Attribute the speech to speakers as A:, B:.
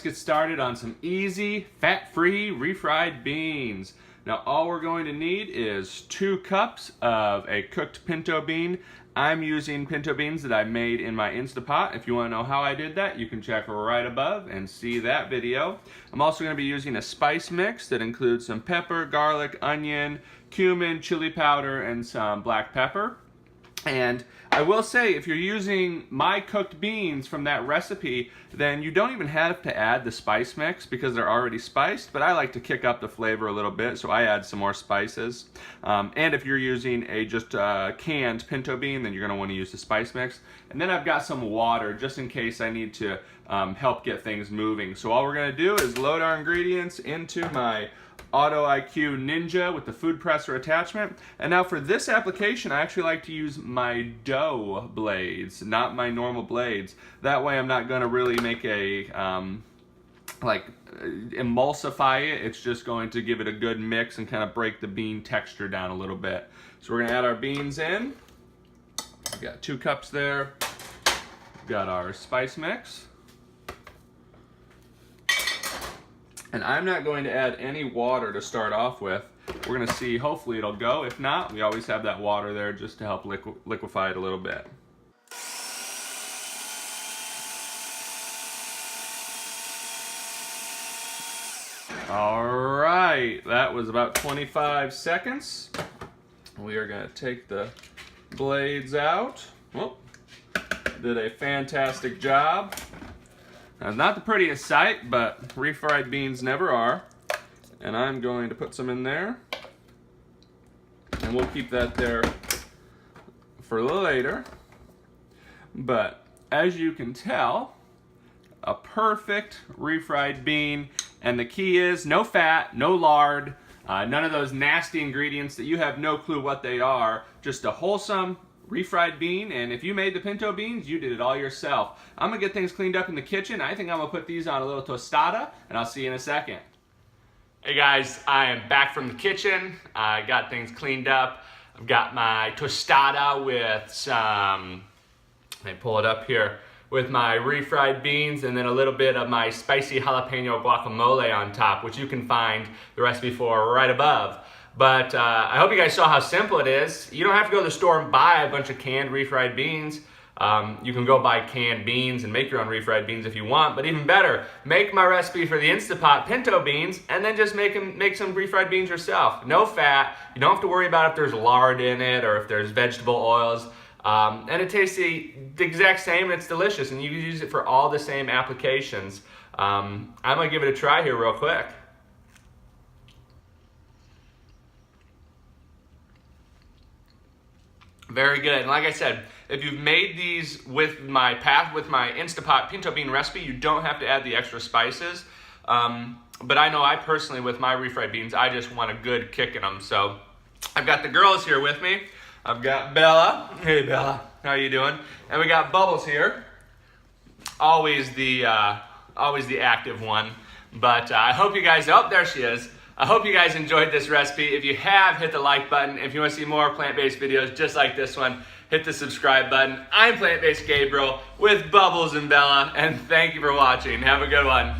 A: let's get started on some easy, fat-free refried beans. Now all we're going to need is 2 cups of a cooked pinto bean. I'm using pinto beans that I made in my Instapot. If you want to know how I did that, you can check right above and see that video. I'm also going to be using a spice mix that includes some pepper, garlic, onion, cumin, chili powder, and some black pepper. And I will say, if you're using my cooked beans from that recipe, then you don't even have to add the spice mix because they're already spiced, but I like to kick up the flavor a little bit, so I add some more spices. And if you're using a just canned pinto bean, then you're going to want to use the spice mix. And then I've got some water just in case I need to help get things moving. So all we're going to do is load our ingredients into my Auto IQ Ninja with the food presser attachment. And now for this application, I actually like to use my dough blades, not my normal blades. That way I'm not going to really make a emulsify it. It's just going to give it a good mix and kind of break the bean texture down a little bit. So we're going to add our beans in. We've got 2 cups there. We've got our spice mix. And I'm not going to add any water to start off with. We're going to see, hopefully it'll go. If not, we always have that water there just to help liquefy it a little bit. All right, that was about 25 seconds. We are going to take the blades out. Whoop. Did a fantastic job. Now, not the prettiest sight, but refried beans never are. And I'm going to put some in there. And we'll keep that there for later. But as you can tell, a perfect refried bean. And the key is no fat, no lard, none of those nasty ingredients that you have no clue what they are. Just a wholesome refried bean, and if you made the pinto beans, you did it all yourself. I'm gonna get things cleaned up in the kitchen. I think I'm gonna put these on a little tostada, and I'll see you in a second. Hey guys, I am back from the kitchen. I got things cleaned up. I've got my tostada with some, let me pull it up here, with my refried beans and then a little bit of my spicy jalapeno guacamole on top, which you can find the recipe for right above. But I hope you guys saw how simple it is. You don't have to go to the store and buy a bunch of canned refried beans. You can go buy canned beans and make your own refried beans if you want. But even better, make my recipe for the Instapot pinto beans and then just make some refried beans yourself. No fat. You don't have to worry about if there's lard in it or if there's vegetable oils. And it tastes the exact same and it's delicious. And you can use it for all the same applications. I'm going to give it a try here real quick. Very good. And like I said, if you've made these with my Instapot pinto bean recipe, you don't have to add the extra spices. But I know I personally, with my refried beans, I just want a good kick in them. So I've got the girls here with me. I've got Bella. Hey Bella, how you doing? And we got Bubbles here. Always the active one. But I hope you guys, oh, there she is. I hope you guys enjoyed this recipe. If you have, hit the like button. If you want to see more plant-based videos just like this one, hit the subscribe button. I'm Plant-Based Gabriel with Bubbles and Bella, and thank you for watching. Have a good one.